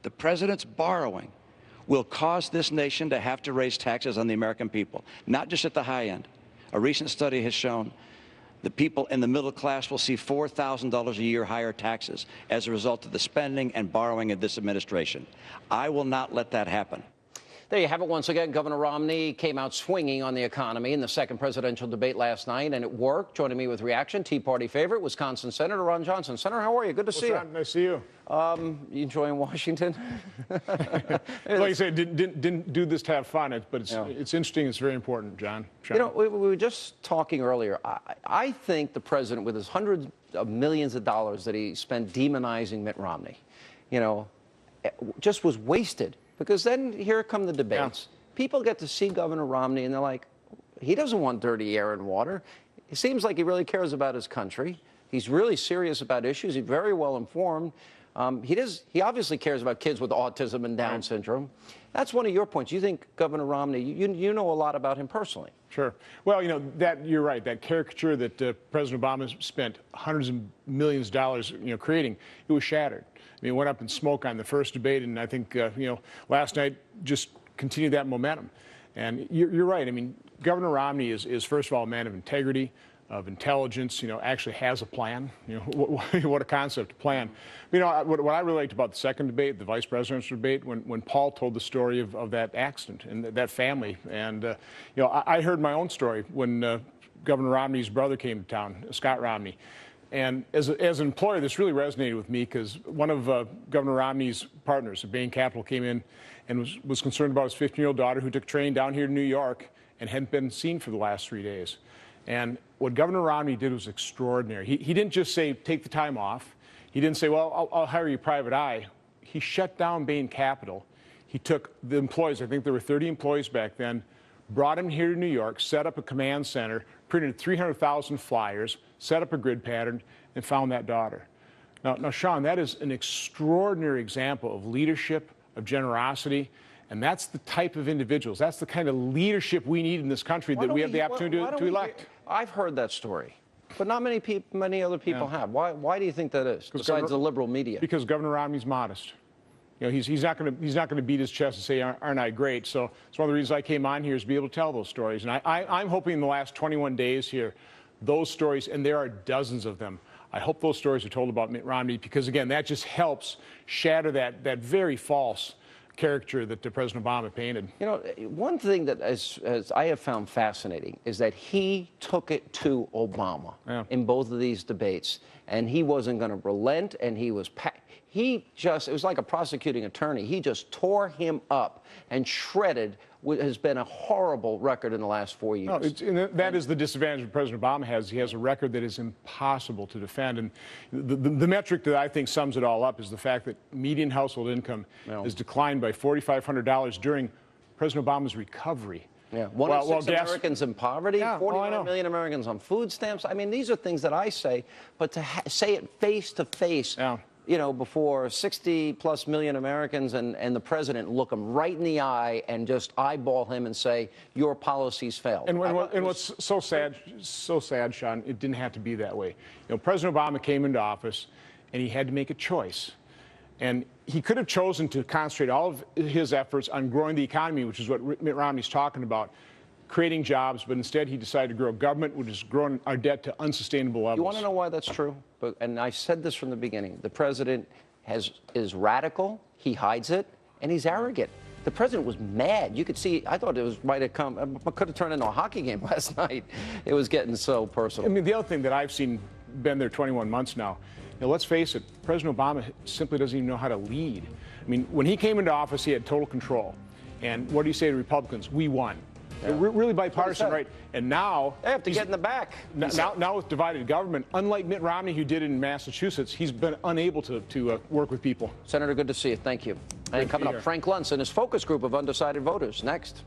The president's borrowing will cause this nation to have to raise taxes on the American people, not just at the high end. A recent study has shown the people in the middle class will see $4,000 a year higher taxes as a result of the spending and borrowing of this administration. I will not let that happen. There you have it once again. Governor Romney came out swinging on the economy in the second presidential debate last night, and it worked. Joining me with reaction, Tea Party favorite, Wisconsin Senator Ron Johnson. Senator, how are you? Good to see you. Nice to see you. You enjoying Washington? Like you say, didn't do this to have fun, but it's interesting. It's very important, John. You know, we were just talking earlier. I think the president, with his hundreds of millions of dollars that he spent demonizing Mitt Romney, you know, just was wasted. Because then here come the debates. Yeah. People get to see Governor Romney, and they're like, he doesn't want dirty air and water. It seems like he really cares about his country. He's really serious about issues. He's very well informed. He obviously cares about kids with autism and Down syndrome. That's one of your points. You think Governor Romney, you know a lot about him personally. Sure. Well, you know, you're right. That caricature that President Obama spent hundreds of millions of dollars, creating, it was shattered. I mean, it went up in smoke on the first debate, and I think, last night just continued that momentum. And you're right. I mean, Governor Romney is first of all, a man of integrity, of intelligence, actually has a plan. What a concept, a plan. What I really liked about the second debate, the vice presidential debate, when Paul told the story of that accident and that family. And, I heard my own story when Governor Romney's brother came to town, Scott Romney. And as an employer, this really resonated with me because one of Governor Romney's partners at Bain Capital came in and was concerned about his 15-year-old daughter who took a train down here to New York and hadn't been seen for the last 3 days. And what Governor Romney did was extraordinary. He didn't just say, take the time off. He didn't say, well, I'll hire you private eye. He shut down Bain Capital. He took the employees, I think there were 30 employees back then, brought them here to New York, set up a command center, printed 300,000 flyers, set up a grid pattern, and found that daughter. Now, Sean, that is an extraordinary example of leadership, of generosity, and that's the type of individuals, that's the kind of leadership we need in this country that we have the opportunity to elect. I've heard that story, but not many other people have. Why do you think that is, besides the liberal media? Because Governor Romney's modest. He's not going to beat his chest and say, aren't I great? So it's one of the reasons I came on here is to be able to tell those stories. And I'm hoping in the last 21 days here, those stories, and there are dozens of them, I hope those stories are told about Mitt Romney because, again, that just helps shatter that very false caricature that President Obama painted. One thing that as I have found fascinating is that he took it to Obama in both of these debates, and he wasn't going to relent, and it was like a prosecuting attorney. He just tore him up and shredded what has been a horrible record in the last 4 years. No, that is the disadvantage that President Obama has. He has a record that is impossible to defend. And the metric that I think sums it all up is the fact that median household income has declined by $4,500 during President Obama's recovery. Yeah, one in six Americans in poverty, 49 million Americans on food stamps. I mean, these are things that I say, but to say it face to face, before 60+ million Americans and the president look him right in the eye and just eyeball him and say, your policies failed. And what's so sad, Sean, it didn't have to be that way. President Obama came into office and he had to make a choice. And he could have chosen to concentrate all of his efforts on growing the economy, which is what Mitt Romney's talking about, creating jobs, but instead he decided to grow government, which is growing our debt to unsustainable levels. You want to know why that's true? And I said this from the beginning. The president is radical, he hides it, and he's arrogant. The president was mad. You could see, I thought it could have turned into a hockey game last night. It was getting so personal. I mean, the other thing that I've seen, been there 21 months now, let's face it, President Obama simply doesn't even know how to lead. I mean, when he came into office, he had total control. And what do you say to Republicans? We won. Yeah. Really bipartisan, right? And now they have to get in the back. Now with divided government, unlike Mitt Romney, who did it in Massachusetts, he's been unable to work with people. Senator, good to see you. Thank you. And coming up, Frank Luntz and his focus group of undecided voters next.